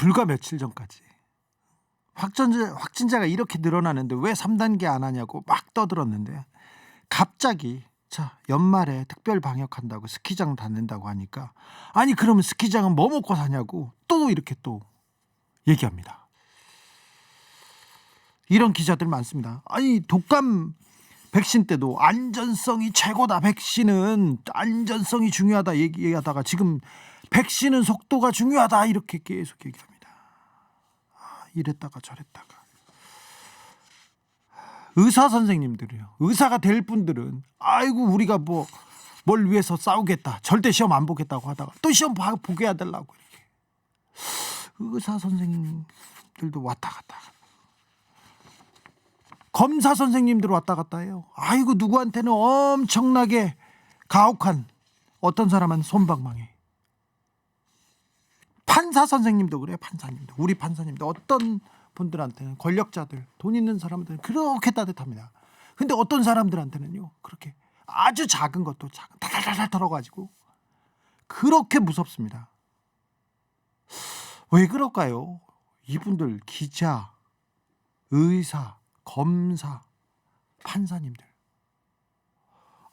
불과 며칠 전까지 확진자가 이렇게 늘어나는데 왜 3단계 안 하냐고 막 떠들었는데 갑자기 자 연말에 특별 방역한다고 스키장 닫는다고 하니까 아니 그러면 스키장은 뭐 먹고 사냐고 또 이렇게 또 얘기합니다. 이런 기자들 많습니다. 아니 독감 백신 때도 안전성이 최고다. 백신은 안전성이 중요하다 얘기하다가 지금 백신은 속도가 중요하다 이렇게 계속 얘기합니다. 이랬다가 저랬다가. 의사 선생님들이요. 의사가 될 분들은 아이고 우리가 뭘 위해서 싸우겠다. 절대 시험 안 보겠다고 하다가 또 시험 보게 해달라고 이렇게. 의사 선생님들도 왔다 갔다. 검사 선생님들 왔다 갔다 해요. 아이고 누구한테는 엄청나게 가혹한 어떤 사람은 솜방망이. 판사 선생님도 그래요. 판사님도 우리 판사님도 어떤 분들한테는 권력자들 돈 있는 사람들은 그렇게 따뜻합니다. 근데 어떤 사람들한테는요 그렇게 아주 작은 것도 다다다다 털어가지고 그렇게 무섭습니다. 왜 그럴까요? 이분들 기자, 의사, 검사, 판사님들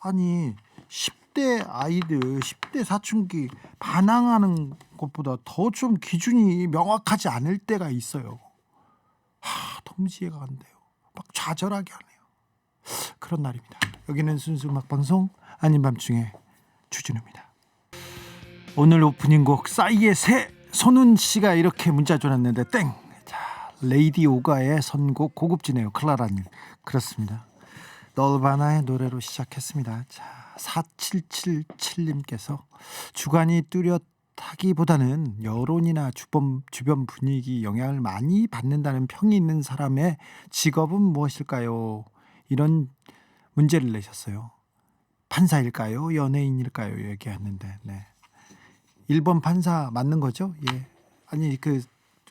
아니 10대 아이들 10대 사춘기 반항하는 것보다 더 좀 기준이 명확하지 않을 때가 있어요. 너무 이해가 안 돼요. 막 좌절하게 하네요. 그런 날입니다. 여기는 순수 음악방송 아닌 밤중에 주진우입니다. 오늘 오프닝 곡 싸이의 새 손은씨가 이렇게 문자 줘놨는데 땡. 자, 레이디 오가의 선곡 고급지네요. 클라라님. 그렇습니다. 널바나의 노래로 시작했습니다. 자, 4777님께서 주관이 뚜렷하기보다는 여론이나 주변 분위기 영향을 많이 받는다는 평이 있는 사람의 직업은 무엇일까요? 이런 문제를 내셨어요. 판사일까요? 연예인일까요? 얘기했는데 네. 1번 판사 맞는 거죠? 예. 아니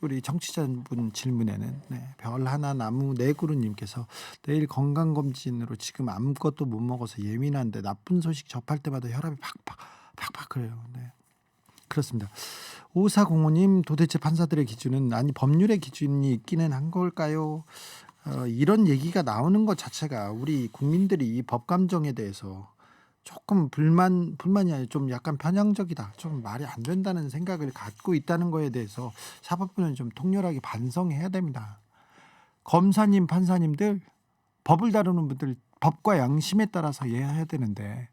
우리 청취자분 질문에는 별 하나 나무 네 그루님께서 내일 건강검진으로 지금 아무것도 못 먹어서 예민한데 나쁜 소식 접할 때마다 혈압이 팍팍 그래요. 네. 그렇습니다. 5405님 도대체 판사들의 기준은 아니 법률의 기준이 있기는 한 걸까요? 이런 얘기가 나오는 것 자체가 우리 국민들이 법 감정에 대해서 조금 불만이 아니라 좀 약간 편향적이다. 좀 말이 안 된다는 생각을 갖고 있다는 거에 대해서 사법부는 좀 통렬하게 반성해야 됩니다. 검사님, 판사님들 법을 다루는 분들 법과 양심에 따라서 이해해야 되는데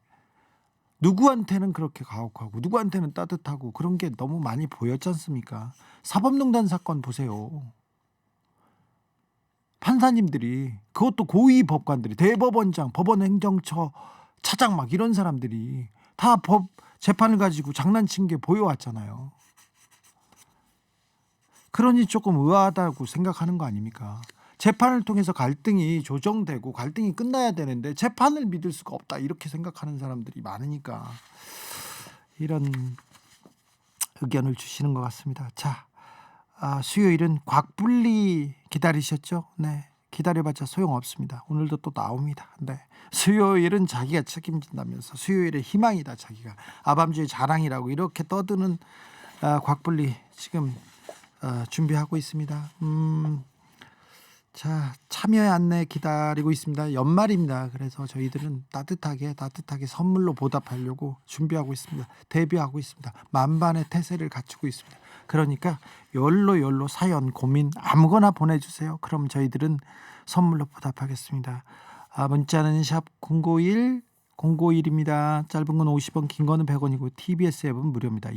누구한테는 그렇게 가혹하고 누구한테는 따뜻하고 그런 게 너무 많이 보였지 않습니까? 사법농단 사건 보세요. 판사님들이 그것도 고위 법관들이 대법원장, 법원행정처 차장 막 이런 사람들이 다 법 재판을 가지고 장난친 게 보여왔잖아요. 그러니 조금 의아하다고 생각하는 거 아닙니까? 재판을 통해서 갈등이 조정되고 갈등이 끝나야 되는데 재판을 믿을 수가 없다 이렇게 생각하는 사람들이 많으니까 이런 의견을 주시는 것 같습니다. 자, 수요일은 곽불리 기다리셨죠? 네, 기다려봤자 소용없습니다. 오늘도 또 나옵니다. 네. 수요일은 자기가 책임진다면서 수요일에 희망이다 자기가 아밤주의 자랑이라고 이렇게 떠드는 곽불리 지금 준비하고 있습니다. 자, 참여의 안내 기다리고 있습니다. 연말입니다. 그래서 저희들은 따뜻하게 선물로 보답하려고 준비하고 있습니다. 대비하고 있습니다. 만반의 태세를 갖추고 있습니다. 그러니까 열로 사연 고민 아무거나 보내주세요. 그럼 저희들은 선물로 보답하겠습니다. 문자는 샵 051입니다. 짧은 건 50원, 긴 거는 100원이고 TBS 앱은 무료입니다.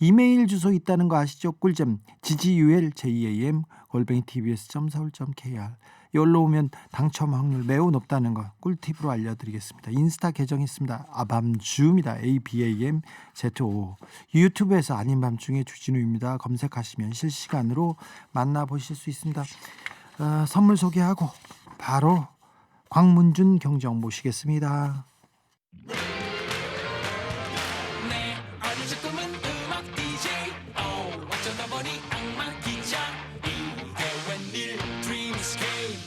이메일 주소 있다는 거 아시죠? 꿀잼 gguljam@tbs.seoul.kr 여기로 오면 당첨 확률 매우 높다는 거 꿀팁으로 알려드리겠습니다. 인스타 계정 있습니다. 아밤주입니다. ABAMZO 유튜브에서 아닌 밤중에 주진우입니다. 검색하시면 실시간으로 만나보실 수 있습니다. 선물 소개하고 바로 광문준 경정 모시겠습니다. 네, 어느새 꿈은 음악 DJ 어쩌다 보니 악마 기자 이게 웬일 Dream Escape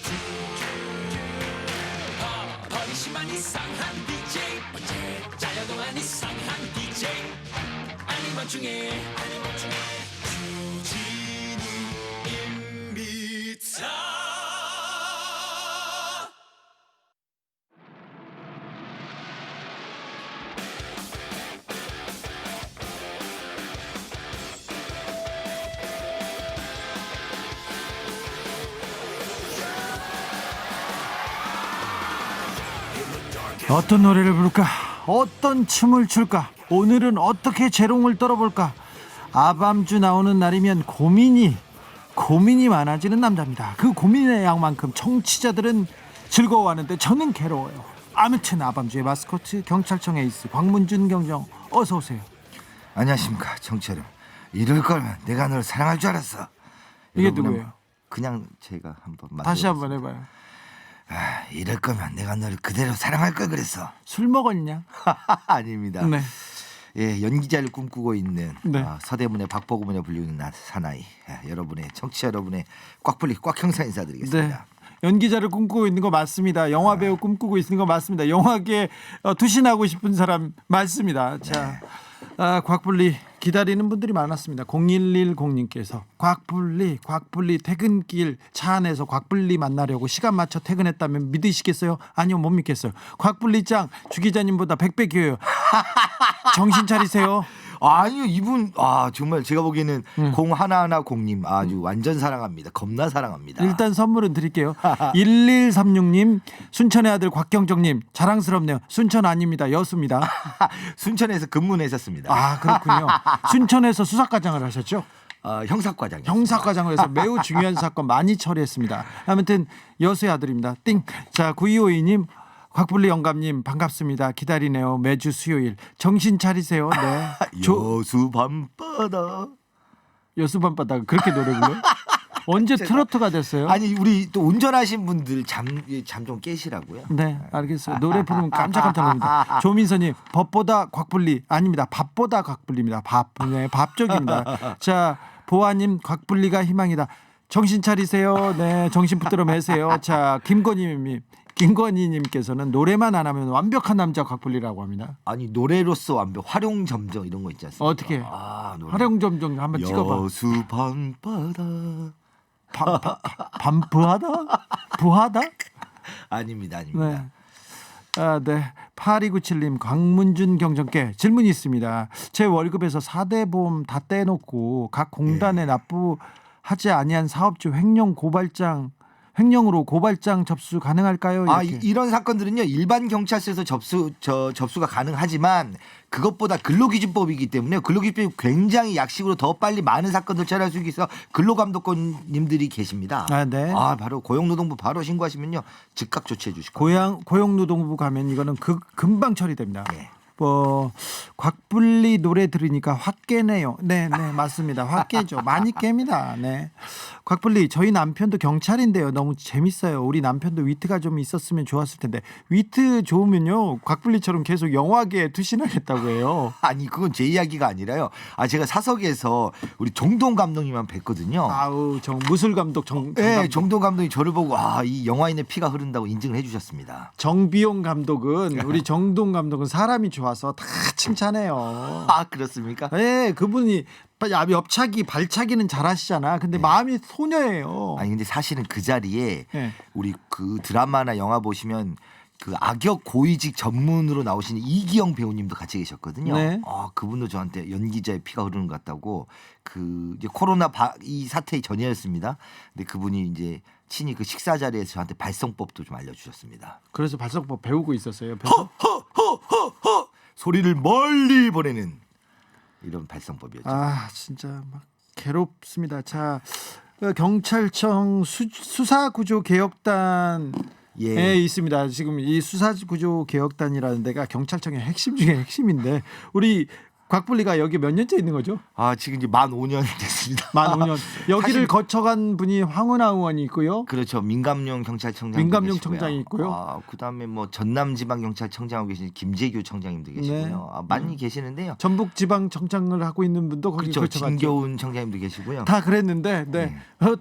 버리시만 이상한 DJ 언제 잘려도한 이상한 DJ 아닌 밤중에 주진우 어떤 노래를 부를까? 어떤 춤을 출까? 오늘은 어떻게 재롱을 떨어볼까? 아밤주 나오는 날이면 고민이 많아지는 남자입니다. 그 고민의 양만큼 청취자들은 즐거워하는데 저는 괴로워요. 아무튼 아밤주의 마스코트 경찰청 에이스 광문준 경정 어서 오세요. 안녕하십니까 청취자 여러분. 이럴 거면 내가 널 사랑할 줄 알았어. 이게 여러분은 누구예요? 그냥 제가 한번 다시 한번 해봐요. 이럴 거면 내가 널 그대로 사랑할 걸 그랬어. 술 먹었냐? 아닙니다. 네. 예, 연기자를 꿈꾸고 있는 네. 서대문의 박보검이라 불리는 사나이 여러분의 청취자 여러분의 꽉불리 꽉형사 네. 인사드리겠습니다. 연기자를 꿈꾸고 있는 거 맞습니다. 영화 배우 꿈꾸고 있는 거 맞습니다. 영화계에 투신하고 싶은 사람 맞습니다. 자, 곽불리 기다리는 분들이 많았습니다. 0110님께서 곽불리 퇴근길 차 안에서 곽불리 만나려고 시간 맞춰 퇴근했다면 믿으시겠어요? 아니요, 못 믿겠어요. 곽불리 짱 주 기자님보다 100배 귀여요. 정신 차리세요. 아니요, 이분 정말 제가 보기에는 0110님 아주 완전 사랑합니다. 겁나 사랑합니다. 일단 선물은 드릴게요. 1136님 순천의 아들 곽경정님 자랑스럽네요. 순천 아닙니다. 여수입니다. 순천에서 근무를 했었습니다. 아, 그렇군요. 순천에서 수사과장을 하셨죠? 형사과장. 형사과장을 해서 매우 중요한 사건 많이 처리했습니다. 아무튼 여수의 아들입니다. 띵. 자, 9252님 곽불리 영감님 반갑습니다. 기다리네요. 매주 수요일 정신 차리세요. 네. 여수 밤바다. 여수 밤바다 그렇게 노래 불러요? 언제 트로트가 됐어요? 아니 우리 또 운전하신 분들 잠 좀 깨시라고요. 네, 알겠어요. 노래 부르면 깜짝깜짝 놀랍니다. 조민서님 법보다 곽불리 아닙니다. 밥보다 곽불리입니다. 밥 쪽입니다. 자, 보아님 곽불리가 희망이다. 정신 차리세요. 네, 정신 붙들어 매세요. 자, 김건희님께서는 노래만 안 하면 완벽한 남자 곽불리라고 합니다. 아니 노래로서 완벽 활용점정 이런 거 있지 않습니까? 어떻게? 노래. 활용점정 한번 찍어봐. 여수 밤바다. 부하다? 아닙니다. 네. 네. 8297님 광문준 경정께 질문이 있습니다. 제 월급에서 4대 보험 다 떼놓고 각 공단에 납부하지 아니한 사업주 횡령으로 고발장 접수 가능할까요? 이런 사건들은요 일반 경찰서에서 접수가 가능하지만 그것보다 근로기준법이기 때문에 근로기준법이 굉장히 약식으로 더 빨리 많은 사건들 처리할 수 있어서 근로감독관님들이 계십니다. 네. 바로 고용노동부 바로 신고하시면요 즉각 조치해 주실 거예요. 고용노동부 가면 이거는 금방 처리됩니다. 네. 곽불리 노래 들으니까 확 깨네요. 네, 맞습니다. 확 깨죠. 많이 깹니다. 네. 곽불리 저희 남편도 경찰인데요. 너무 재밌어요. 우리 남편도 위트가 좀 있었으면 좋았을 텐데 위트 좋으면요 곽불리처럼 계속 영화계에 투신하겠다고 해요. 아니 그건 제 이야기가 아니라요. 제가 사석에서 우리 정동 감독님만 뵀거든요. 무술 감독 네, 정동 감독이 저를 보고 이 영화인의 피가 흐른다고 인증을 해주셨습니다. 정비용 감독은 우리 정동 감독은 사람이 좋아서 다 칭찬해요. 그렇습니까? 네, 그분이 옆차기 발차기는 잘하시잖아. 근데 마음이 소녀예요. 아니 근데 사실은 그 자리에 네. 우리 그 드라마나 영화 보시면 그 악역 고위직 전문으로 나오시는 이기영 배우님도 같이 계셨거든요. 네. 그분도 저한테 연기자의 피가 흐르는 것 같다고 이제 코로나 이 사태 전이었습니다. 근데 그분이 이제 친히 그 식사 자리에서 저한테 발성법도 좀 알려주셨습니다. 그래서 발성법 배우고 있었어요. 옆에서? 허 소리를 멀리 보내는 이런 발성법이었죠. 진짜 막 괴롭습니다. 자, 경찰청 수사구조 개혁단 있습니다. 지금 이 수사구조 개혁단이라는 데가 경찰청의 핵심 중에 핵심인데 우리 곽불리가 여기 몇 년째 있는 거죠? 지금 이제 만 5년 됐습니다. 만 5년. 여기를 거쳐간 분이 황운하 의원이 있고요. 그렇죠. 민감용 경찰청장. 민감용 청장이 있고요. 그다음에 뭐 전남지방경찰청장하고 계신 김재규 청장님도 계시고요. 많이 계시는데요. 전북지방청장을 하고 있는 분도 거기 그렇죠. 거쳐갔죠. 진교훈 청장님도 계시고요. 다 그랬는데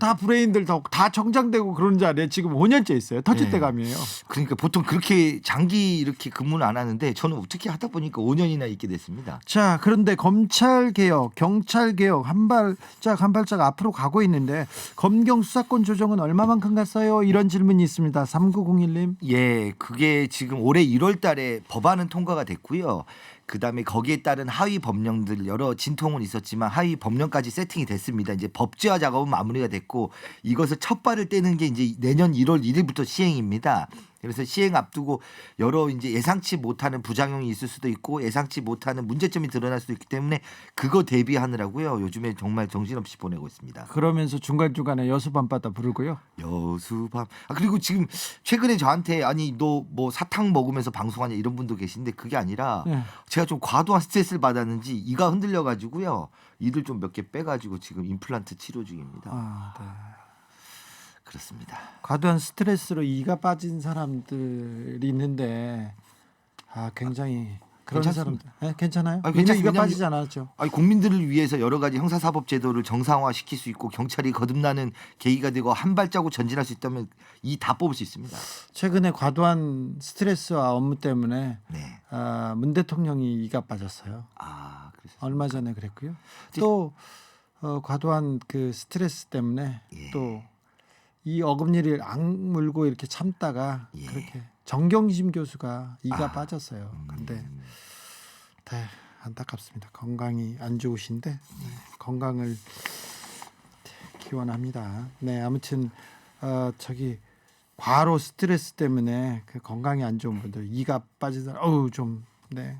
다 브레인들 다 청장되고 그런 자리에 지금 5년째 있어요. 터줏대감이에요. 그러니까 보통 그렇게 장기 이렇게 근무는 안 하는데 저는 어떻게 하다 보니까 5년이나 있게 됐습니다. 자, 그런데 검찰개혁, 경찰개혁 한 발짝 앞으로 가고 있는데 검경 수사권 조정은 얼마만큼 갔어요? 이런 질문이 있습니다. 3901님. 예, 그게 지금 올해 1월 달에 법안은 통과가 됐고요. 그다음에 거기에 따른 하위 법령들 여러 진통은 있었지만 하위 법령까지 세팅이 됐습니다. 이제 법제화 작업은 마무리가 됐고 이것을 첫 발을 떼는 게 이제 내년 1월 1일부터 시행입니다. 그래서 시행 앞두고 여러 이제 예상치 못하는 부작용이 있을 수도 있고 예상치 못하는 문제점이 드러날 수도 있기 때문에 그거 대비하느라고요. 요즘에 정말 정신없이 보내고 있습니다. 그러면서 중간중간에 여수밤바다 부르고요. 여수밤. 그리고 지금 최근에 저한테 아니 너 뭐 사탕 먹으면서 방송하냐 이런 분도 계신데 그게 아니라 네. 제가 좀 과도한 스트레스를 받았는지 이가 흔들려 가지고요. 이를 좀 몇 개 빼 가지고 지금 임플란트 치료 중입니다. 네. 그렇습니다. 과도한 스트레스로 이가 빠진 사람들이 있는데 굉장히 그런 괜찮습니다. 사람들 괜찮아요? 아니, 이미 이가 괜찮습니다. 빠지지 않았죠. 아니, 국민들을 위해서 여러 가지 형사사법 제도를 정상화시킬 수 있고 경찰이 거듭나는 계기가 되고 한 발자국 전진할 수 있다면 이 다 뽑을 수 있습니다. 최근에 과도한 스트레스와 업무 때문에 네. 문 대통령이 이가 빠졌어요. 그래서 얼마 전에 그랬고요. 또 과도한 그 스트레스 때문에 예. 또 이 어금니를 악물고 이렇게 참다가 예. 그렇게 정경심 교수가 이가 빠졌어요. 근데 네, 안타깝습니다. 건강이 안 좋으신데 건강을 기원합니다. 네, 아무튼 과로 스트레스 때문에 그 건강이 안 좋은 분들 이가 빠진 사람 좀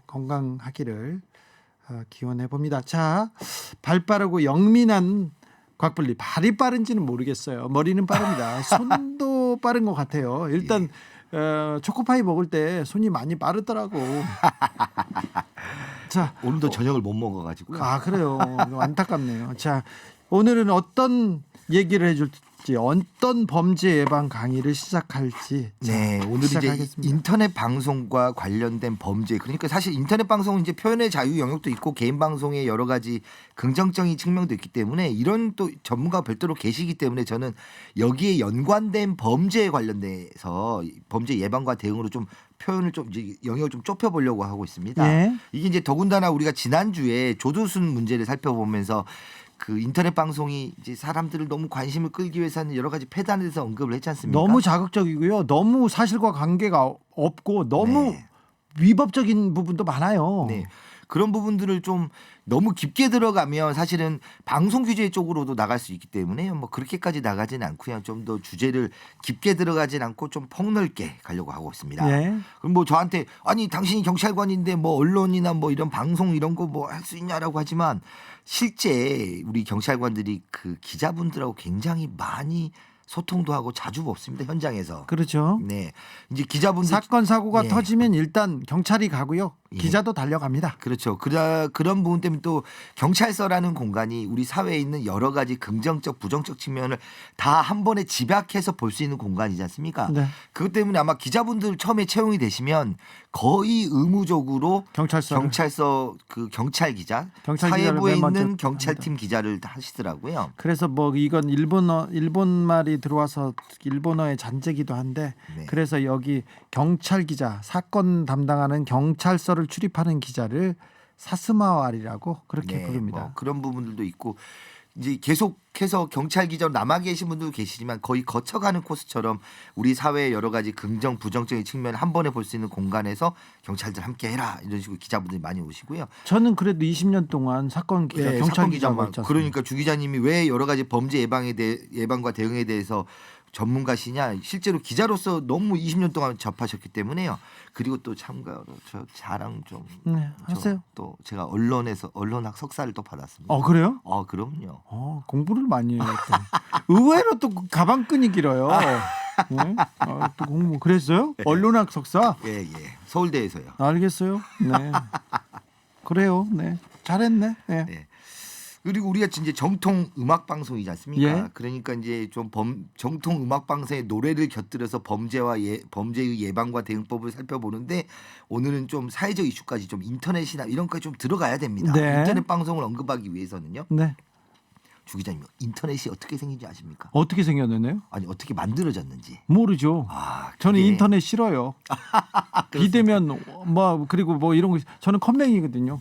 건강하기를 기원해 봅니다. 자, 발 빠르고 영민한 곽블리 발이 빠른지는 모르겠어요. 머리는 빠릅니다. 손도 빠른 것 같아요. 일단 초코파이 먹을 때 손이 많이 빠르더라고. 자, 오늘도 저녁을 못 먹어가지고요. 그래요. 안타깝네요. 자, 오늘은 어떤 얘기를 해줄지, 어떤 범죄 예방 강의를 시작할지. 네, 오늘 이제 시작하겠습니다. 인터넷 방송과 관련된 범죄. 그러니까 사실 인터넷 방송은 이제 표현의 자유 영역도 있고 개인 방송의 여러 가지 긍정적인 측면도 있기 때문에 이런 또 전문가 별도로 계시기 때문에 저는 여기에 연관된 범죄에 관련돼서 범죄 예방과 대응으로 좀 표현을 좀 이제 영역을 좀 좁혀 보려고 하고 있습니다. 예. 이게 이제 더군다나 우리가 지난주에 조두순 문제를 살펴보면서 그 인터넷 방송이 이제 사람들을 너무 관심을 끌기 위해서는 여러 가지 폐단에 대해서 언급을 했지 않습니까? 너무 자극적이고요. 너무 사실과 관계가 없고 너무 네. 위법적인 부분도 많아요. 네. 그런 부분들을 좀 너무 깊게 들어가면 사실은 방송 규제 쪽으로도 나갈 수 있기 때문에 뭐 그렇게까지 나가지는 않고요. 좀 더 주제를 깊게 들어가진 않고 좀 폭넓게 가려고 하고 있습니다. 예. 그럼 뭐 저한테 아니 당신이 경찰관인데 뭐 언론이나 뭐 이런 방송 이런 거 뭐 할 수 있냐라고 하지만 실제 우리 경찰관들이 그 기자분들하고 굉장히 많이 소통도 하고 자주 봅습니다. 현장에서. 그렇죠. 네. 이제 기자분들 사건 사고가 예. 터지면 일단 경찰이 가고요. 예. 기자도 달려갑니다. 그렇죠. 그런 부분 때문에 또 경찰서라는 공간이 우리 사회에 있는 여러 가지 긍정적, 부정적 측면을 다 한 번에 집약해서 볼 수 있는 공간이지 않습니까? 네. 그것 때문에 아마 기자분들 처음에 채용이 되시면 거의 의무적으로 경찰서 그 경찰 기자, 경찰 기자를 사회부에 맨 먼저 있는 경찰팀 기자를 다 하시더라고요. 그래서 뭐 이건 일본 말이 들어와서 일본어의 잔재기도 한데 네. 그래서 여기 경찰 기자 사건 담당하는 경찰서를 출입하는 기자를 사스마와리라고 그렇게 네, 부릅니다. 뭐 그런 부분들도 있고 이제 계속해서 경찰 기자로 남아 계신 분도 계시지만 거의 거쳐가는 코스처럼 우리 사회의 여러 가지 긍정 부정적인 측면을 한 번에 볼 수 있는 공간에서 경찰들 함께 해라 이런 식으로 기자분들이 많이 오시고요. 저는 그래도 20년 동안 사건 기자, 네, 경찰 사건 기자가 기자만 있지 않습니까? 그러니까 주 기자님이 왜 여러 가지 범죄 예방과 대응에 대해서 전문가시냐 실제로 기자로서 너무 20년 동안 접하셨기 때문에요. 그리고 또 참가로 저 자랑 좀 네, 하세요. 또 제가 언론학 석사를 또 받았습니다. 그래요? 그럼요. 공부를 많이 해요. 의외로 또 가방끈이 길어요. 네? 또 공부 그랬어요? 네. 언론학 석사? 예. 서울대에서요. 알겠어요. 네. 그래요. 네. 잘했네. 네. 네. 그리고 우리가 이제 정통 음악 방송이지 않습니까? 예. 그러니까 이제 좀 정통 음악 방송의 노래를 곁들여서 범죄의 예방과 대응법을 살펴보는데 오늘은 좀 사회적 이슈까지 좀 인터넷이나 이런 거에 좀 들어가야 됩니다. 네. 인터넷 방송을 언급하기 위해서는요. 네. 주 기자님, 인터넷이 어떻게 생긴지 아십니까? 어떻게 생겼는데요? 아니 어떻게 만들어졌는지. 모르죠. 저는 그게- 인터넷 싫어요. 비대면 그리고 뭐 이런 거 저는 컴맹이거든요.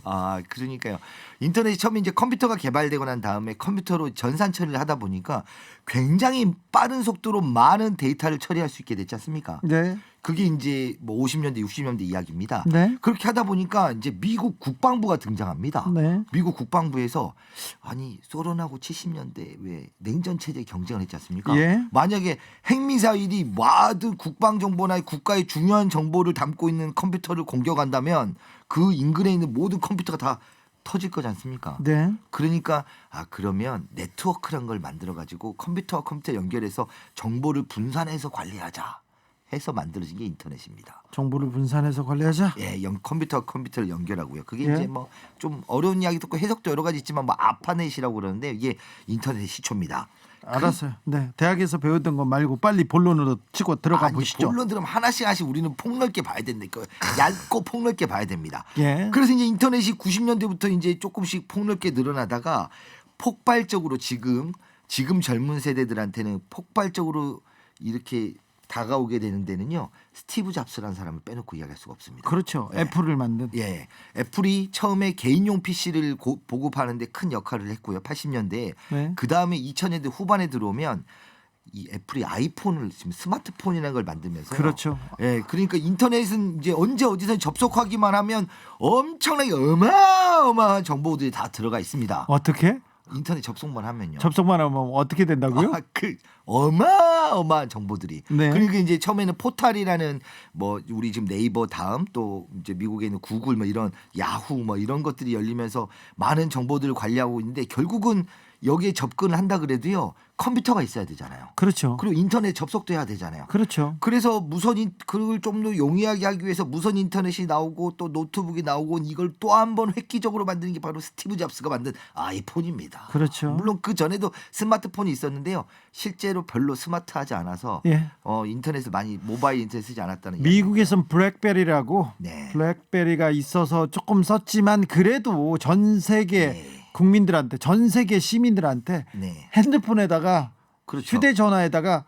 그러니까요. 인터넷이 처음에 이제 컴퓨터가 개발되고 난 다음에 컴퓨터로 전산 처리를 하다 보니까 굉장히 빠른 속도로 많은 데이터를 처리할 수 있게 됐지 않습니까? 네. 그게 이제 뭐 50년대 60년대 이야기입니다. 네. 그렇게 하다 보니까 이제 미국 국방부가 등장합니다. 네. 미국 국방부에서 아니 소련하고 70년대 왜 냉전 체제 경쟁을 했지 않습니까? 예. 만약에 핵미사일이 모든 국방 정보나 국가의 중요한 정보를 담고 있는 컴퓨터를 공격한다면 그 인근에 있는 모든 컴퓨터가 다 터질 거지 않습니까? 네. 그러니까 그러면 네트워크란 걸 만들어 가지고 컴퓨터와 컴퓨터 연결해서 정보를 분산해서 관리하자 해서 만들어진 게 인터넷입니다. 정보를 분산해서 관리하자. 예, 컴퓨터와 컴퓨터를 연결하고요. 그게 예. 이제 뭐 좀 어려운 이야기도 있고 해석도 여러 가지 있지만 뭐 아파넷이라고 그러는데 이게 인터넷의 시초입니다. 알았어요. 네. 대학에서 배웠던 거 말고 빨리 본론으로 치고 들어가 보시죠. 본론 들으면 하나씩 우리는 폭넓게 봐야 된다니까. 얇고 폭넓게 봐야 됩니다. 예. 그래서 이제 인터넷이 90년대부터 이제 조금씩 폭넓게 늘어나다가 폭발적으로 지금 젊은 세대들한테는 폭발적으로 이렇게 다가오게 되는 데는요. 스티브 잡스라는 사람을 빼놓고 이야기할 수가 없습니다. 그렇죠. 예. 애플을 만든. 예, 애플이 처음에 개인용 PC를 보급하는데 큰 역할을 했고요. 80년대에. 네. 그 다음에 2000년대 후반에 들어오면 이 애플이 아이폰을 지금 스마트폰이라는 걸 만들면서 그렇죠. 예, 그러니까 인터넷은 이제 언제 어디서 접속하기만 하면 엄청나게 어마어마한 정보들이 다 들어가 있습니다. 어떻게? 인터넷 접속만 하면요. 접속만 하면 어떻게 된다고요? 그 어마어마한 정보들이. 네. 그러니까 이제 처음에는 포탈이라는 뭐 우리 지금 네이버 다음 또 이제 미국에 있는 구글 뭐 이런 야후 뭐 이런 것들이 열리면서 많은 정보들을 관리하고 있는데 결국은 여기에 접근을 한다 그래도요 컴퓨터가 있어야 되잖아요. 그렇죠. 그리고 인터넷 접속돼야 되잖아요. 그렇죠. 그래서 그걸 좀 더 용이하게 하기 위해서 무선 인터넷이 나오고 또 노트북이 나오고 이걸 또 한 번 획기적으로 만드는 게 바로 스티브 잡스가 만든 아이폰입니다. 그렇죠. 물론 그 전에도 스마트폰이 있었는데요. 실제로 별로 스마트하지 않아서 예. 인터넷을 많이 모바일 인터넷 쓰지 않았다는 미국에선 블랙베리라고 네. 블랙베리가 있어서 조금 썼지만 그래도 전 세계 네. 국민들한테 전 세계 시민들한테 네. 핸드폰에다가 그렇죠. 휴대전화에다가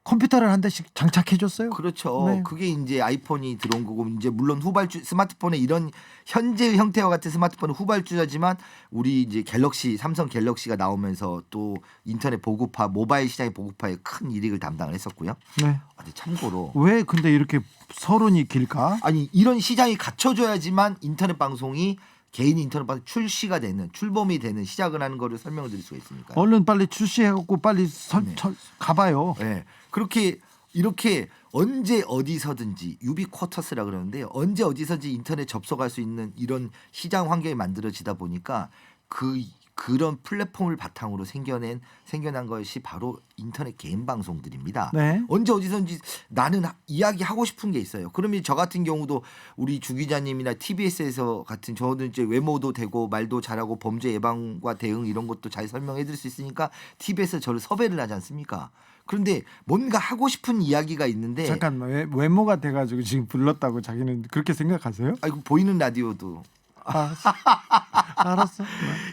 컴퓨터를 한 대씩 장착해 줬어요. 그렇죠. 네. 그게 이제 아이폰이 들어온 거고 이제 물론 후발주 스마트폰의 이런 현재 형태와 같은 스마트폰은 후발주자지만 우리 이제 삼성 갤럭시가 나오면서 또 인터넷 보급화, 모바일 시장의 보급화에 큰 이익을 담당을 했었고요. 네. 근데 참고로 왜 근데 이렇게 서론이 길까? 아니 이런 시장이 갖춰져야지만 인터넷 방송이 개인 인터넷 방송 출범이 되는 시작을 하는 거를 설명을 드릴 수가 있으니까. 얼른 빨리 출시해갖고 빨리 네. 가봐요. 네. 그렇게 이렇게 언제 어디서든지 유비쿼터스라 그러는데요. 언제 어디서든지 인터넷 접속할 수 있는 이런 시장 환경이 만들어지다 보니까 그런 플랫폼을 바탕으로 생겨난 것이 바로 인터넷 개인 방송들입니다. 네. 언제 어디서든지 나는 이야기하고 싶은 게 있어요. 그러면 저 같은 경우도 우리 주 기자님이나 TBS에서 같은 저는 이제 외모도 되고 말도 잘하고 범죄 예방과 대응 이런 것도 잘 설명해 드릴 수 있으니까 TBS에서 저를 섭외를 하지 않습니까? 그런데 뭔가 하고 싶은 이야기가 있는데 잠깐 외모가 돼가지고 지금 불렀다고 자기는 그렇게 생각하세요? 아이고 보이는 라디오도 알았어.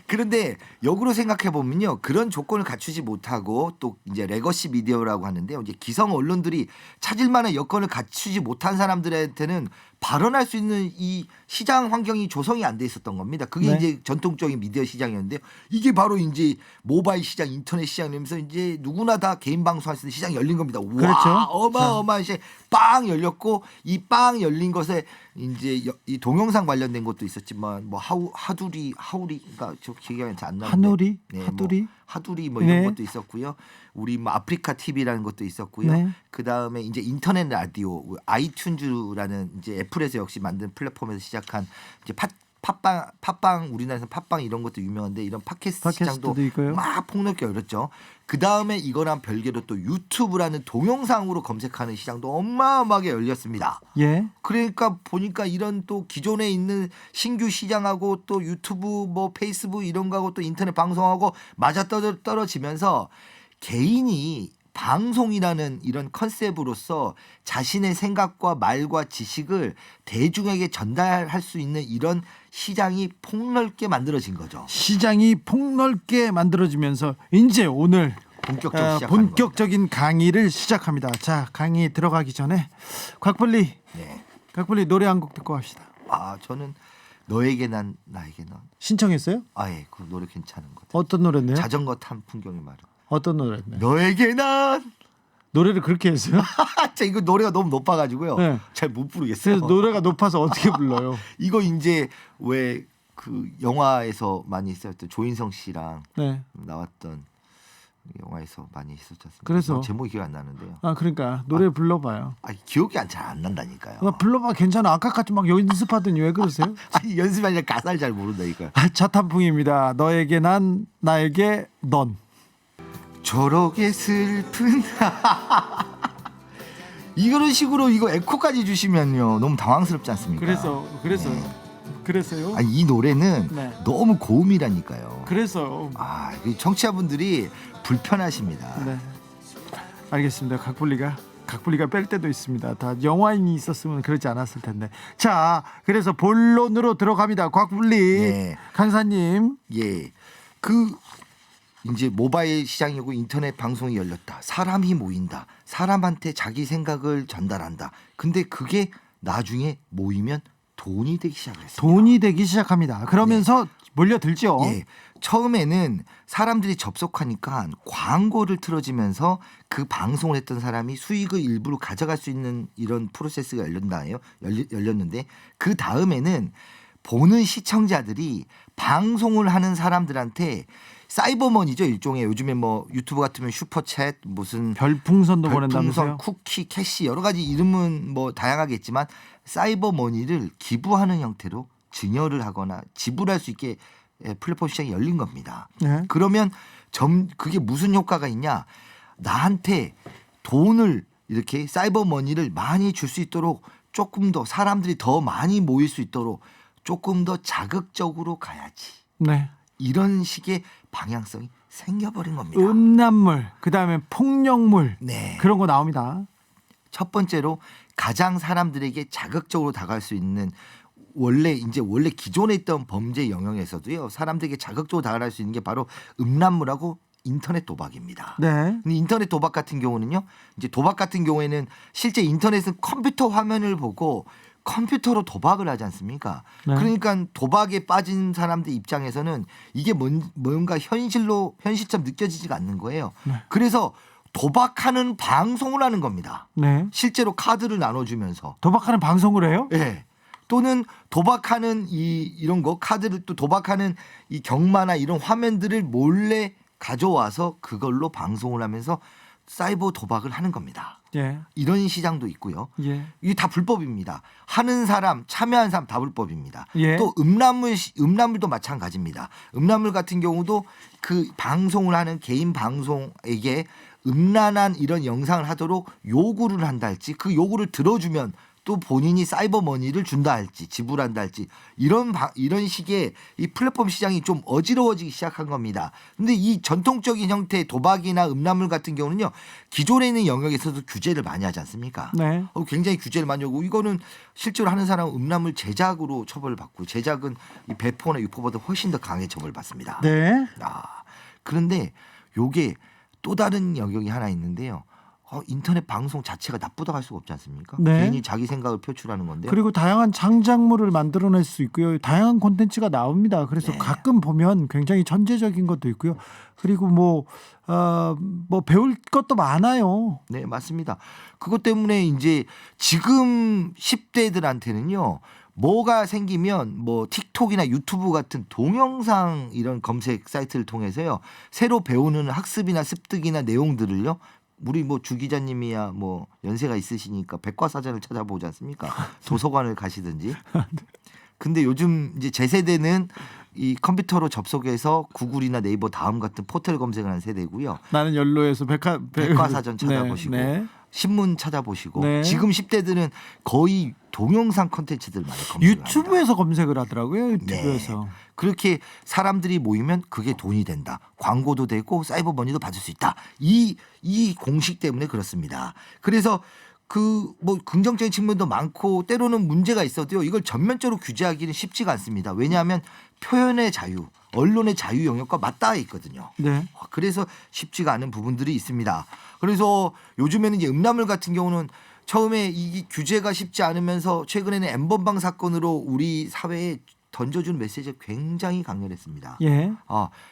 그런데 역으로 생각해 보면요 그런 조건을 갖추지 못하고 또 이제 레거시 미디어라고 하는데요 이제 기성 언론들이 찾을 만한 여건을 갖추지 못한 사람들한테는 발언할 수 있는 이 시장 환경이 조성이 안 돼 있었던 겁니다. 그게 네. 이제 전통적인 미디어 시장이었는데 이게 바로 이제 모바일 시장, 인터넷 시장이면서 이제 누구나 다 개인 방송할 수 있는 시장이 열린 겁니다. 와, 그렇죠. 어마어마한 시장 빵 열렸고 이 빵 열린 것에 이제 이 동영상 관련된 것도 있었지만 뭐 하우리가 저 기억이 잘 안 나는데 하누리, 네, 하두리, 하두리 뭐 이런 네. 것도 있었고요. 우리 뭐 아프리카 TV라는 것도 있었고요. 네. 그 다음에 이제 인터넷 라디오 아이튠즈라는 이제 애플에서 역시 만든 플랫폼에서 시작한 이제 팟빵 우리나라에서 팟빵 이런 것도 유명한데 이런 팟캐스트 시장도 팟캐스트도 있고요. 막 폭넓게 열렸죠. 그 다음에 이거랑 별개로 또 유튜브라는 동영상으로 검색하는 시장도 어마어마하게 열렸습니다. 예. 그러니까 보니까 이런 또 기존에 있는 신규 시장하고 또 유튜브 뭐 페이스북 이런 거하고 또 인터넷 방송하고 맞아 떨어지면서 개인이 방송이라는 이런 컨셉으로서 자신의 생각과 말과 지식을 대중에게 전달할 수 있는 이런 시장이 폭넓게 만들어진 거죠. 시장이 폭넓게 만들어지면서 이제 오늘 본격적인 강의를 시작합니다. 자, 강의 들어가기 전에 곽블리 노래 한 곡 듣고 합시다. 저는 너에게 난 나에게 넌 신청했어요? 그 노래 괜찮은 것 같아요. 어떤 노래인데요? 자전거 탄 풍경이 말은 어떤 노래인데? 너에게 난 노래를 그렇게 했어요? 자, 이거 노래가 너무 높아가지고요. 네. 잘 못 부르겠어요. 그래서 노래가 높아서 어떻게 불러요? 이거 이제 왜 그 영화에서 많이 썼던 조인성 씨랑 네. 나왔던 영화에서 많이 있었지 않습니까? 그래서 제목이 기억 안 나는데요. 아 그러니까 노래 불러봐요. 기억이 잘 안 난다니까요. 불러봐 괜찮아. 아까까지 막 연습하더니 왜 그러세요? 아니 연습이 아니라 가사를 잘 모른다니까요. 자탄풍입니다. 너에게 난 나에게 넌. 저렇게 슬픈 이런 식으로 이거 에코까지 주시면요 너무 당황스럽지 않습니까? 그래서요. 아니, 이 노래는 네. 너무 고음이라니까요. 그래서 이 청취자분들이 불편하십니다. 네. 알겠습니다. 각분리가 뺄 때도 있습니다. 다 영화인이 있었으면 그러지 않았을 텐데. 자, 그래서 본론으로 들어갑니다. 각분리 네. 강사님. 예, 이제 모바일 시장이고 인터넷 방송이 열렸다. 사람이 모인다. 사람한테 자기 생각을 전달한다. 근데 그게 나중에 모이면 돈이 되기 시작했습니다. 돈이 되기 시작합니다. 그러면서 몰려들죠. 예, 처음에는 사람들이 접속하니까 광고를 틀어지면서 그 방송을 했던 사람이 수익을 일부러 가져갈 수 있는 이런 프로세스가 열렸는데 그 다음에는 보는 시청자들이 방송을 하는 사람들한테 사이버머니죠, 일종의. 요즘에 뭐 유튜브 같으면 슈퍼챗 무슨 별풍선도 보낸다면서요? 쿠키, 캐시 여러 가지 이름은 뭐 다양하겠지만 사이버머니를 기부하는 형태로 증여를 하거나 지불할 수 있게 플랫폼 시장이 열린 겁니다. 네. 그러면 그게 무슨 효과가 있냐? 나한테 돈을 이렇게 사이버머니를 많이 줄 수 있도록 조금 더 사람들이 더 많이 모일 수 있도록 조금 더 자극적으로 가야지. 네. 이런 식의 방향성이 생겨버린 겁니다. 음란물, 그다음에 폭력물 네. 그런 거 나옵니다. 첫 번째로 가장 사람들에게 자극적으로 다가갈 수 있는 원래 기존에 있던 범죄 영역에서도요 사람들에게 자극적으로 다가갈 수 있는 게 바로 음란물하고 인터넷 도박입니다. 네. 근데 인터넷 도박 같은 경우는요, 이제 도박 같은 경우에는 실제 인터넷은 컴퓨터 화면을 보고 컴퓨터로 도박을 하지 않습니까? 네. 그러니까 도박에 빠진 사람들 입장에서는 이게 뭔가 현실처럼 느껴지지가 않는 거예요. 네. 그래서 도박하는 방송을 하는 겁니다. 네. 실제로 카드를 나눠주면서. 도박하는 방송을 해요? 예. 또는 도박하는 이런 거 카드를 또 도박하는 이 경마나 이런 화면들을 몰래 가져와서 그걸로 방송을 하면서 사이버 도박을 하는 겁니다. 예. 이런 시장도 있고요. 예. 이게 다 불법입니다. 하는 사람, 참여한 사람 다 불법입니다. 예. 또 음란물도 마찬가지입니다. 음란물 같은 경우도 그 방송을 하는 개인 방송에게 음란한 이런 영상을 하도록 요구를 한다 할지 그 요구를 들어주면 또 본인이 사이버머니를 준다 할지 지불한다 할지 이런 식의 이 플랫폼 시장이 좀 어지러워지기 시작한 겁니다. 근데 이 전통적인 형태의 도박이나 음란물 같은 경우는요 기존에 있는 영역에서도 규제를 많이 하지 않습니까? 네. 굉장히 규제를 많이 하고 이거는 실제로 하는 사람은 음란물 제작으로 처벌을 받고 제작은 이 배포나 유포보다 훨씬 더 강하게 처벌을 받습니다. 네. 그런데 요게 또 다른 영역이 하나 있는데요. 인터넷 방송 자체가 나쁘다고 할 수가 없지 않습니까? 네. 개인이 자기 생각을 표출하는 건데요. 그리고 다양한 창작물을 만들어낼 수 있고요. 다양한 콘텐츠가 나옵니다. 그래서 네. 가끔 보면 굉장히 천재적인 것도 있고요. 그리고 뭐 배울 것도 많아요. 네, 맞습니다. 그것 때문에 이제 지금 10대들한테는요. 뭐가 생기면 뭐 틱톡이나 유튜브 같은 동영상 이런 검색 사이트를 통해서요. 새로 배우는 학습이나 습득이나 내용들을요. 우리 뭐 주 기자님이야 뭐 연세가 있으시니까 백과사전을 찾아보지 않습니까? 도서관을 가시든지. 근데 요즘 이제 제 세대는 이 컴퓨터로 접속해서 구글이나 네이버 다음 같은 포털 검색을 하는 세대고요. 나는 연로에서 백과사전 찾아보시고 네. 신문 찾아보시고 네. 지금 10대들은 거의 동영상 콘텐츠들 많이 검색을 유튜브에서 검색을 하더라고요. 유튜브에서. 네. 그렇게 사람들이 모이면 그게 돈이 된다. 광고도 되고 사이버머니도 받을 수 있다. 이 공식 때문에 그렇습니다. 그래서 그 뭐 긍정적인 측면도 많고 때로는 문제가 있어도요. 이걸 전면적으로 규제하기는 쉽지가 않습니다. 왜냐하면 표현의 자유, 언론의 자유 영역과 맞닿아 있거든요. 네. 그래서 쉽지가 않은 부분들이 있습니다. 그래서 요즘에는 이제 음란물 같은 경우는 처음에 이 규제가 쉽지 않으면서 최근에는 엠번방 사건으로 우리 사회에 던져준 메시지가 굉장히 강렬했습니다. 예.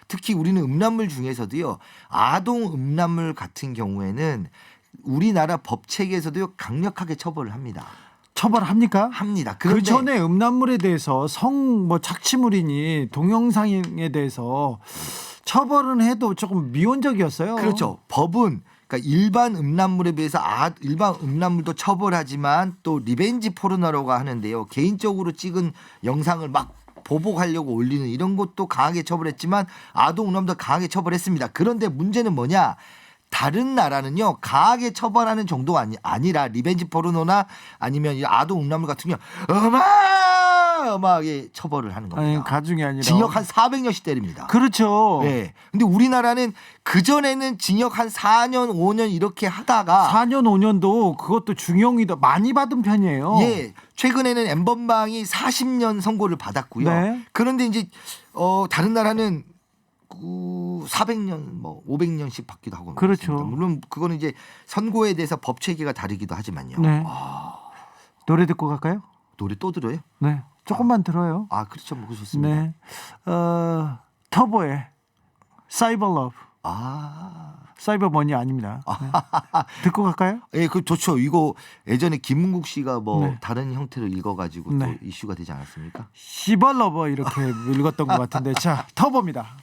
특히 우리는 음란물 중에서도요. 아동 음란물 같은 경우에는 우리나라 법 체계에서도 강력하게 처벌을 합니다. 처벌합니까? 합니다. 그 전에 음란물에 대해서 뭐 착취물이니 동영상에 대해서 처벌은 해도 조금 미온적이었어요. 그렇죠. 법은 그러니까 일반 음란물에 비해서 일반 음란물도 처벌하지만 또 리벤지 포르노라고 하는데요. 개인적으로 찍은 영상을 막 보복하려고 올리는 이런 것도 강하게 처벌했지만 아동 음란물도 강하게 처벌했습니다. 그런데 문제는 뭐냐? 다른 나라는요 강하게 처벌하는 정도가 아니라 리벤지 포르노나 아니면 이 아동 음란물 같은 경우 어마어마하게 처벌을 하는 겁니다. 아니, 가중이 아니라 징역 한 400년씩 때립니다. 그렇죠. 네. 근데 우리나라는 그전에는 징역 한 4년 5년 이렇게 하다가 4년 5년도 그것도 중형이 더 많이 받은 편이에요. 예. 최근에는 엠번방이 40년 선고를 받았고요. 네. 그런데 이제 다른 나라는 400년 뭐 500년씩 받기도 하고 그렇죠. 그렇습니다. 물론 그거는 이제 선고에 대해서 법 체계가 다르기도 하지만요. 네. 노래 듣고 갈까요? 노래 또 들어요? 네. 조금만 들어요. 아, 그렇죠. 뭐 좋습니다. 네. 터보의 사이버 러브. 사이버 머니 아닙니다. 네. 듣고 갈까요? 예, 그 좋죠. 이거 예전에 김문국 씨가 뭐 네. 다른 형태로 읽어가지고 네. 또 이슈가 되지 않았습니까? 시벌러버 이렇게 읽었던 것 같은데 자 터보입니다.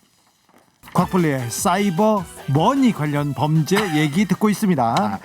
곽블리의 사이버 머니 관련 범죄 얘기 듣고 있습니다.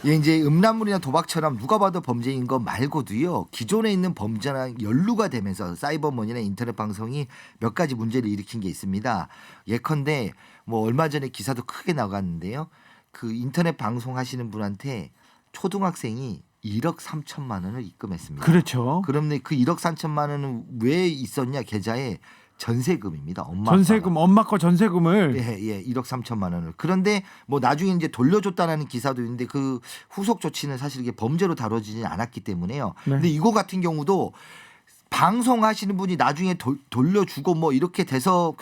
예, 이제 음란물이나 도박처럼 누가 봐도 범죄인 거 말고도요. 기존에 있는 범죄랑 연루가 되면서 사이버머니나 인터넷 방송이 몇 가지 문제를 일으킨 게 있습니다. 예컨대 뭐 얼마 전에 기사도 크게 나갔는데요. 그 인터넷 방송 하시는 분한테 초등학생이 1억 3천만 원을 입금했습니다. 그렇죠. 그런데 그 1억 3천만 원은 왜 있었냐 계좌에 전세금입니다. 전세금 엄마 거 전세금을 예, 1억 3천만 원을. 그런데 뭐 나중에 이제 돌려줬다라는 기사도 있는데 그 후속 조치는 사실 이게 범죄로 다뤄지지 않았기 때문에요. 네. 근데 이거 같은 경우도 방송하시는 분이 나중에 돌려주고 뭐 이렇게 돼서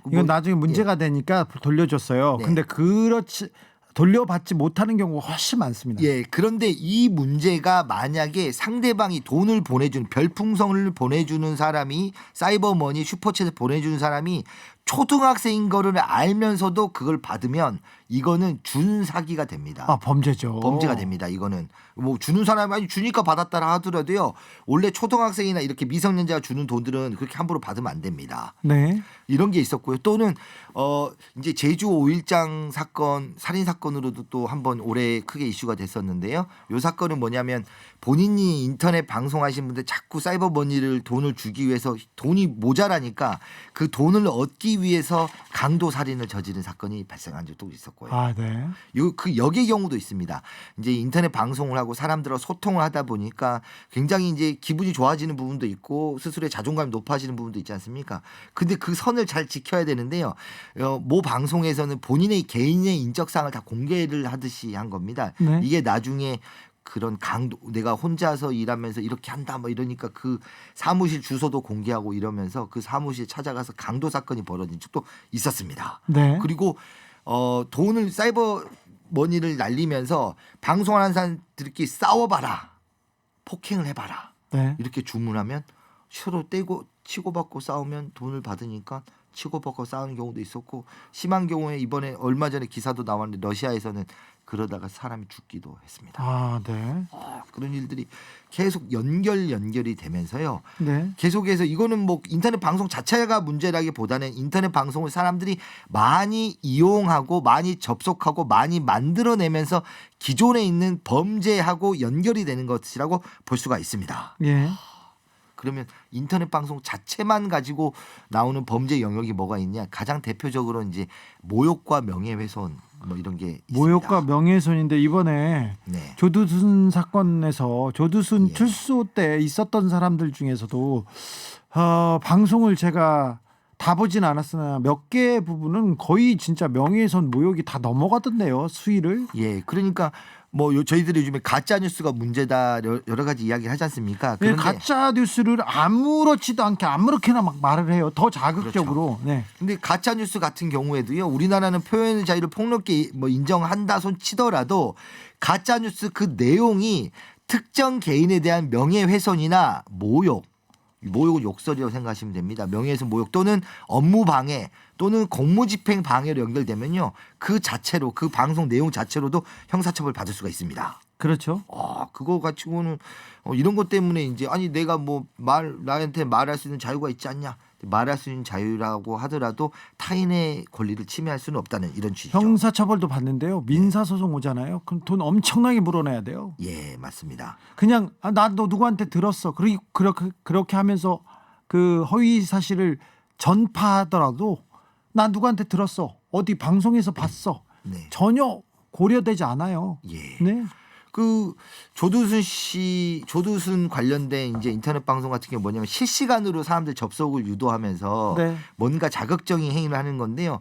이건 나중에 문제가 되니까 돌려줬어요. 네. 근데 그렇지 돌려받지 못하는 경우가 훨씬 많습니다. 예, 그런데 이 문제가 만약에 상대방이 돈을 보내주는 별풍선을 보내주는 사람이 사이버머니 슈퍼챗을 보내주는 사람이 초등학생인 거를 알면서도 그걸 받으면 이거는 준 사기가 됩니다. 범죄죠. 범죄가 됩니다. 이거는 뭐 주는 사람이 아니 주니까 받았다라 하더라도요. 원래 초등학생이나 이렇게 미성년자가 주는 돈들은 그렇게 함부로 받으면 안 됩니다. 네. 이런 게 있었고요. 또는 이제 제주 5.1장 사건 살인 사건으로도 또 한번 올해 크게 이슈가 됐었는데요. 이 사건은 뭐냐면 본인이 인터넷 방송하신 분들 자꾸 사이버머니를 돈을 주기 위해서 돈이 모자라니까 그 돈을 얻기 위해서 강도 살인을 저지른 사건이 발생한 적도 있었고요. 네. 그 역의 경우도 있습니다. 이제 인터넷 방송을 하고 사람들과 소통을 하다 보니까 굉장히 이제 기분이 좋아지는 부분도 있고 스스로의 자존감이 높아지는 부분도 있지 않습니까? 근데 그 선을 잘 지켜야 되는데요. 모 방송에서는 본인의 개인의 인적사항을 다 공개를 하듯이 한 겁니다. 네. 이게 나중에 그런 강도 내가 혼자서 일하면서 이렇게 한다 뭐 이러니까 그 사무실 주소도 공개하고 이러면서 그 사무실 찾아가서 강도 사건이 벌어진 적도 있었습니다. 네. 그리고 돈을 사이버 머니를 날리면서 방송하는 사람들끼리 싸워봐라, 폭행을 해봐라 네. 이렇게 주문하면 서로 떼고 치고받고 싸우면 돈을 받으니까 치고받고 싸우는 경우도 있었고 심한 경우에 이번에 얼마 전에 기사도 나왔는데 러시아에서는 그러다가 사람이 죽기도 했습니다. 네. 그런 일들이 계속 연결이 되면서요. 네. 계속해서 이거는 뭐 인터넷 방송 자체가 문제라기보다는 인터넷 방송을 사람들이 많이 이용하고 많이 접속하고 많이 만들어내면서 기존에 있는 범죄하고 연결이 되는 것이라고 볼 수가 있습니다. 예. 그러면 인터넷 방송 자체만 가지고 나오는 범죄 영역이 뭐가 있냐? 가장 대표적으로 이제 모욕과 명예훼손 뭐 이런 게 모욕과 있습니다. 명예훼손인데 이번에 네. 조두순 사건에서 조두순 예. 출소 때 있었던 사람들 중에서도 방송을 제가 다 보진 않았으나 몇 개 부분은 거의 진짜 명예훼손 모욕이 다 넘어가던데요. 수위를. 예, 그러니까 뭐 저희들이 요즘에 가짜 뉴스가 문제다 여러 가지 이야기를 하지 않습니까? 네, 그런데 가짜 뉴스를 아무렇지도 않게 아무렇게나 막 말을 해요. 더 자극적으로. 네. 근데 가짜 뉴스 같은 경우에도요. 우리나라는 표현의 자유를 폭넓게 뭐 인정한다 손 치더라도 가짜 뉴스 그 내용이 특정 개인에 대한 명예훼손이나 모욕 모욕은 욕설이라고 생각하시면 됩니다. 명예훼손 모욕 또는 업무 방해 또는 공무집행 방해로 연결되면요. 그 자체로 그 방송 내용 자체로도 형사처벌 받을 수가 있습니다. 그렇죠. 그거 가지고는 이런 것 때문에 이제 아니 내가 뭐 나한테 말할 수 있는 자유가 있지 않냐. 말할 수 있는 자유라고 하더라도 타인의 권리를 침해할 수는 없다는 이런 취지죠. 형사처벌도 받는데요. 민사소송 오잖아요. 그럼 돈 엄청나게 물어내야 돼요. 예, 맞습니다. 그냥 나 너 누구한테 들었어. 그렇게 하면서 그 허위 사실을 전파하더라도 나 누구한테 들었어. 어디 방송에서 봤어. 네. 전혀 고려되지 않아요. 예. 네. 그 조두순 관련된 이제 인터넷 방송 같은 게 뭐냐면 실시간으로 사람들 접속을 유도하면서 네. 뭔가 자극적인 행위를 하는 건데요.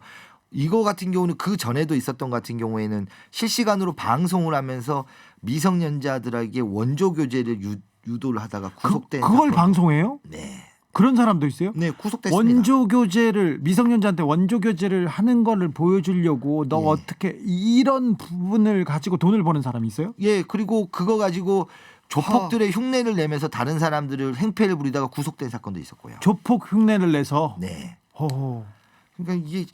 이거 같은 경우는 그 전에도 있었던 것 같은 경우에는 실시간으로 방송을 하면서 미성년자들에게 원조 교제를 유도를 하다가 구속된 그걸 사건. 방송해요? 네. 그런 사람도 있어요? 네, 구속됐습니다. 원조 교제를 미성년자한테 원조 교제를 하는 거를 보여주려고 너 예. 어떻게 이런 부분을 가지고 돈을 버는 사람이 있어요? 예, 그리고 그거 가지고 조폭들의 흉내를 내면서 다른 사람들을 행패를 부리다가 구속된 사건도 있었고요. 조폭 흉내를 내서. 네. 허허. 그러니까 이게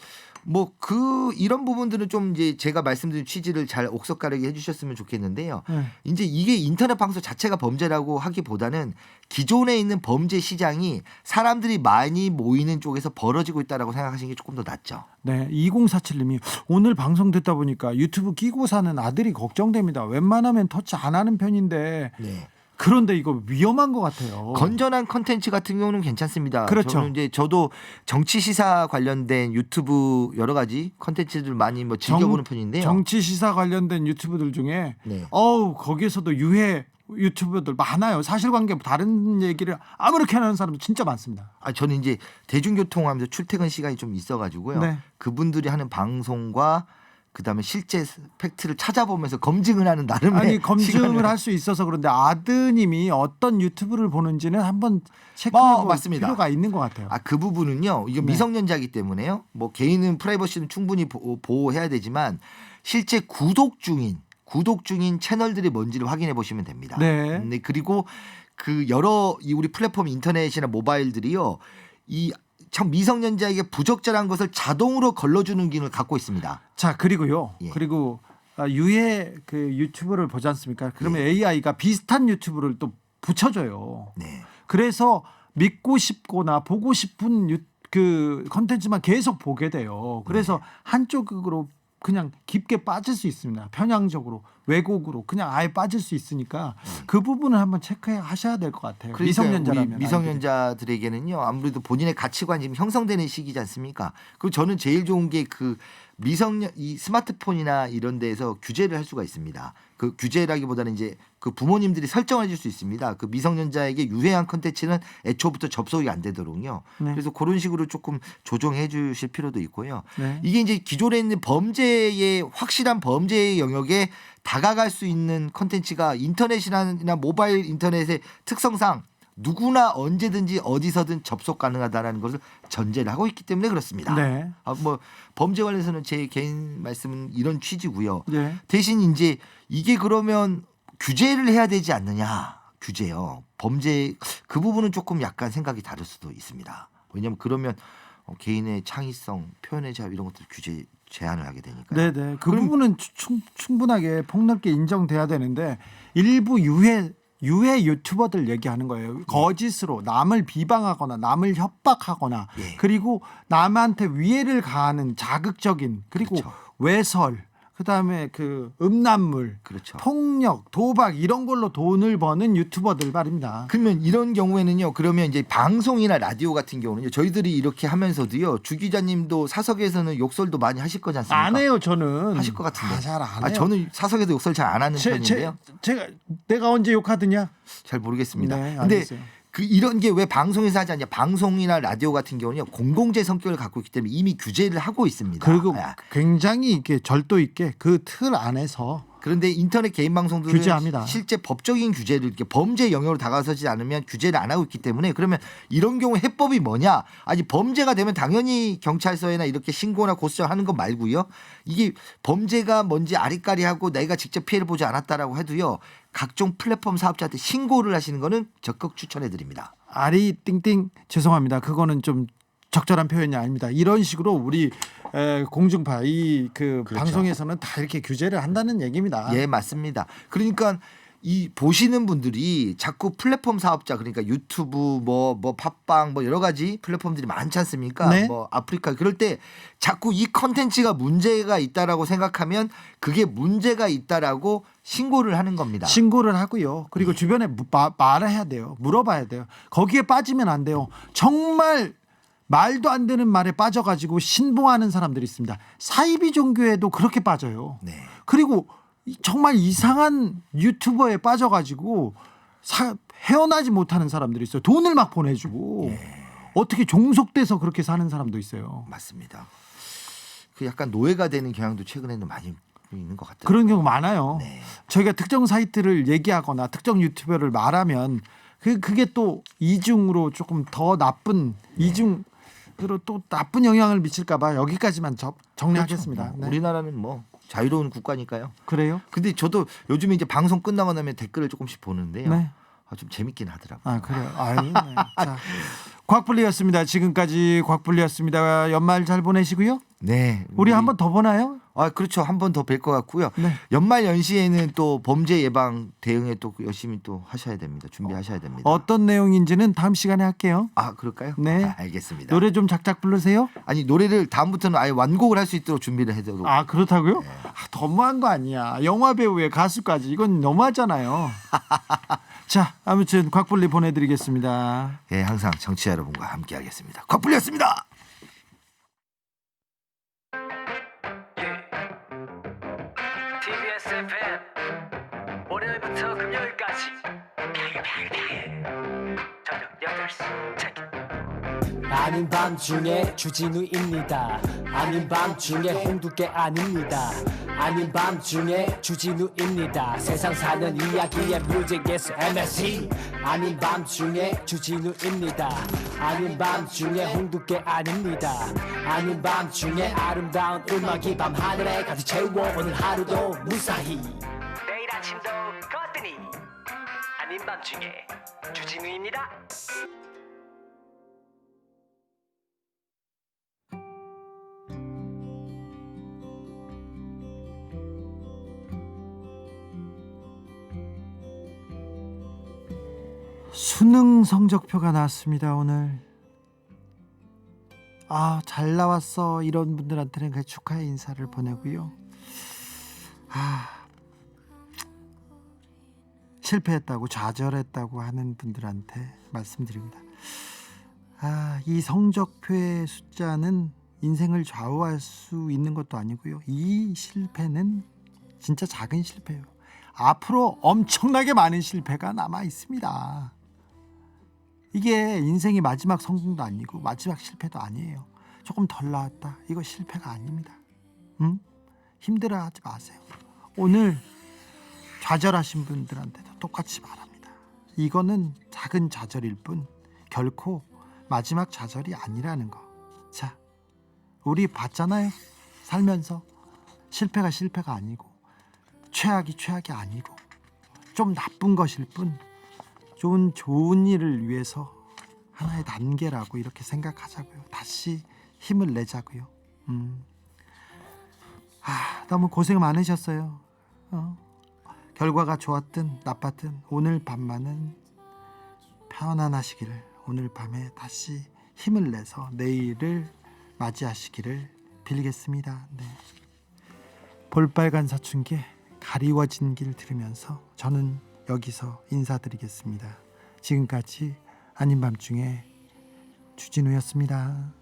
이런 부분들은 좀 이제 제가 말씀드린 취지를 잘 옥석가르게 해주셨으면 좋겠는데요. 네. 이제 이게 인터넷 방송 자체가 범죄라고 하기보다는 기존에 있는 범죄 시장이 사람들이 많이 모이는 쪽에서 벌어지고 있다라고 생각하시는 게 조금 더 낫죠. 네, 2047님이 오늘 방송 듣다 보니까 유튜브 끼고 사는 아들이 걱정됩니다. 웬만하면 터치 안 하는 편인데 네. 그런데 이거 위험한 것 같아요. 건전한 컨텐츠 같은 경우는 괜찮습니다. 그렇죠. 저도 정치 시사 관련된 유튜브 여러 가지 컨텐츠들 많이 뭐 즐겨보는 편인데요. 정치 시사 관련된 유튜브들 중에 네. 거기서도 유해 유튜버들 많아요. 사실관계 다른 얘기를 아무렇게 하는 사람도 진짜 많습니다. 저는 이제 대중교통하면서 출퇴근 시간이 좀 있어가지고요. 네. 그분들이 하는 방송과 그다음에 실제 팩트를 찾아보면서 검증을 하는 나름의 아니 검증을 시간을 할 수 있어서 그런데 아드님이 어떤 유튜브를 보는지는 한번 체크하고 맞습니다. 필요가 있는 것 같아요. 그 부분은요. 이게 네. 미성년자이기 때문에요. 뭐 개인은 프라이버시는 충분히 보호해야 되지만 실제 구독 중인 채널들이 뭔지를 확인해 보시면 됩니다. 네. 그리고 그 우리 플랫폼 인터넷이나 모바일들이요. 이 참 미성년자에게 부적절한 것을 자동으로 걸러주는 기능을 갖고 있습니다. 자 그리고요. 예. 그리고 유해 그 유튜브를 보지 않습니까? 그러면 AI가 비슷한 유튜브를 또 붙여줘요. 네. 그래서 믿고 싶거나 보고 싶은 그 컨텐츠만 계속 보게 돼요. 그래서 한쪽으로 그냥 깊게 빠질 수 있습니다. 편향적으로 왜곡으로 그냥 아예 빠질 수 있으니까 그 부분을 한번 체크하셔야 될 것 같아요. 그러니까 미성년자라면 우리 미성년자들에게는요 아무래도 본인의 가치관이 지금 형성되는 시기지 않습니까? 그리고 저는 제일 좋은 게 그 이 스마트폰이나 이런 데에서 규제를 할 수가 있습니다. 그 규제라기보다는 이제 그 부모님들이 설정해 줄 수 있습니다. 그 미성년자에게 유해한 컨텐츠는 애초부터 접속이 안 되도록요. 네. 그래서 그런 식으로 조금 조정해 주실 필요도 있고요. 네. 이게 이제 기존에 있는 확실한 범죄의 영역에 다가갈 수 있는 컨텐츠가 인터넷이나 모바일 인터넷의 특성상 누구나 언제든지 어디서든 접속 가능하다라는 것을 전제를 하고 있기 때문에 그렇습니다. 네. 뭐 범죄 관련해서는 제 개인 말씀은 이런 취지고요. 네. 대신 이제 이게 그러면 규제를 해야 되지 않느냐? 규제요. 범죄 그 부분은 조금 약간 생각이 다를 수도 있습니다. 왜냐하면 그러면 개인의 창의성, 표현의 자유 이런 것들 제한을 하게 되니까요. 네네. 그 부분은 충분하게 폭넓게 인정돼야 되는데 일부 유해 유튜버들 얘기하는 거예요. 거짓으로 남을 비방하거나 남을 협박하거나 예. 그리고 남한테 위해를 가하는 자극적인 그리고 그렇죠. 외설 그다음에 그 음란물 그렇죠. 폭력 도박 이런 걸로 돈을 버는 유튜버들 말입니다. 그러면 이런 경우에는요. 그러면 이제 방송이나 라디오 같은 경우는요. 저희들이 이렇게 하면서도요. 주 기자님도 사석에서는 욕설도 많이 하실 거지 않습니까? 안 해요 저는. 하실 것 같은데. 잘 안 해요. 저는 사석에서 욕설 잘 안 하는 편인데요. 내가 언제 욕하더냐? 잘 모르겠습니다. 네, 근데 알겠어요. 이런 게 왜 방송에서 하지 않냐? 방송이나 라디오 같은 경우는요. 공공재 성격을 갖고 있기 때문에 이미 규제를 하고 있습니다. 그리고 굉장히 이렇게 절도 있게 그 틀 안에서 그런데 인터넷 개인 방송들은 규제합니다. 실제 법적인 규제를 이렇게 범죄 영역으로 다가서지 않으면 규제를 안 하고 있기 때문에 그러면 이런 경우 해법이 뭐냐? 아니 범죄가 되면 당연히 경찰서에나 이렇게 신고나 고소장하는 거 말고요. 이게 범죄가 뭔지 아리까리하고 내가 직접 피해를 보지 않았다라고 해도요. 각종 플랫폼 사업자한테 신고를 하시는 거는 적극 추천해 드립니다. 아리 띵띵 죄송합니다. 그거는 좀 적절한 표현이 아닙니다. 이런 식으로 우리 공중파 이 그 그렇죠. 방송에서는 다 이렇게 규제를 한다는 얘기입니다. 예, 맞습니다. 그러니까 이 보시는 분들이 자꾸 플랫폼 사업자 그러니까 유튜브 뭐 팟빵 뭐 여러 가지 플랫폼들이 많지 않습니까? 네. 뭐 아프리카 그럴 때 자꾸 이 컨텐츠가 문제가 있다라고 생각하면 그게 문제가 있다라고 신고를 하는 겁니다. 신고를 하고요. 그리고 주변에 말해야 돼요. 물어봐야 돼요. 거기에 빠지면 안 돼요. 정말 말도 안 되는 말에 빠져가지고 신봉하는 사람들이 있습니다. 사이비 종교에도 그렇게 빠져요. 네. 그리고 정말 이상한 유튜버에 빠져가지고 헤어나지 못하는 사람들이 있어요. 돈을 막 보내주고 어떻게 종속돼서 그렇게 사는 사람도 있어요. 맞습니다. 그 약간 노예가 되는 경향도 최근에는 많이 있는 것 같아요. 그런 경우 많아요. 네. 저희가 특정 사이트를 얘기하거나 특정 유튜버를 말하면 그게 또 이중으로 조금 더 나쁜 이중으로 또 나쁜 영향을 미칠까봐 여기까지만 정리하겠습니다. 그렇죠. 네. 우리나라는 뭐 자유로운 국가니까요. 그래요? 근데 저도 요즘에 이제 방송 끝나고 나면 댓글을 조금씩 보는데요. 네. 좀 재밌긴 하더라고요. 아 그래요. 아유, 네. 자, 곽불리였습니다. 지금까지 곽불리였습니다. 연말 잘 보내시고요. 네. 우리 한 번 더 보나요? 아 그렇죠. 한 번 더 뵐 것 같고요. 네. 연말 연시에는 또 범죄 예방 대응에 또 열심히 또 하셔야 됩니다. 준비하셔야 됩니다. 어떤 내용인지는 다음 시간에 할게요. 아 그럴까요? 네. 아, 알겠습니다. 노래 좀 작작 부르세요. 아니 노래를 다음부터는 아예 완곡을 할 수 있도록 준비를 해도록. 아 그렇다고요? 너무한 거 아니야. 영화 배우의 가수까지 이건 너무하잖아요. 자 아무튼 곽불리 보내드리겠습니다. 예, 항상 정치자 여러분과 함께하겠습니다. 곽불리였습니다. TBS FM 월요일부터 금요일까지 저녁 8시 체크 아닌 밤중에 주진우입니다. 아닌 밤중에 홍두깨 아닙니다. 아닌 밤중에 주진우입니다. 세상 사는 이야기의 뮤직에서 MSC 아닌 밤중에 주진우입니다. 아닌 밤중에 홍두깨 아닙니다. 아닌 밤중에 아름다운 음악이 밤하늘에 가득 채워 오늘 하루도 무사히 내일 아침도 거뜬히 아닌 밤중에 주진우입니다. 수능 성적표가 나왔습니다. 오늘 잘 나왔어 이런 분들한테는 그 축하의 인사를 보내고요. 실패했다고 좌절했다고 하는 분들한테 말씀드립니다. 이 성적표의 숫자는 인생을 좌우할 수 있는 것도 아니고요. 이 실패는 진짜 작은 실패예요. 앞으로 엄청나게 많은 실패가 남아 있습니다. 이게 인생의 마지막 성공도 아니고 마지막 실패도 아니에요. 조금 덜 나왔다. 이거 실패가 아닙니다. 힘들어하지 마세요. 오늘 좌절하신 분들한테도 똑같이 말합니다. 이거는 작은 좌절일 뿐 결코 마지막 좌절이 아니라는 거. 자, 우리 봤잖아요. 살면서 실패가 실패가 아니고 최악이 최악이 아니고 좀 나쁜 것일 뿐 좋은 일을 위해서 하나의 단계라고 이렇게 생각하자고요. 다시 힘을 내자고요. 너무 고생 많으셨어요. 결과가 좋았든 나빴든 오늘 밤만은 편안하시기를, 오늘 밤에 다시 힘을 내서 내일을 맞이하시기를 빌겠습니다. 네. 볼빨간 사춘기에 가리워진 길 들으면서 저는 여기서 인사드리겠습니다. 지금까지 아닌 밤중에 주진우였습니다.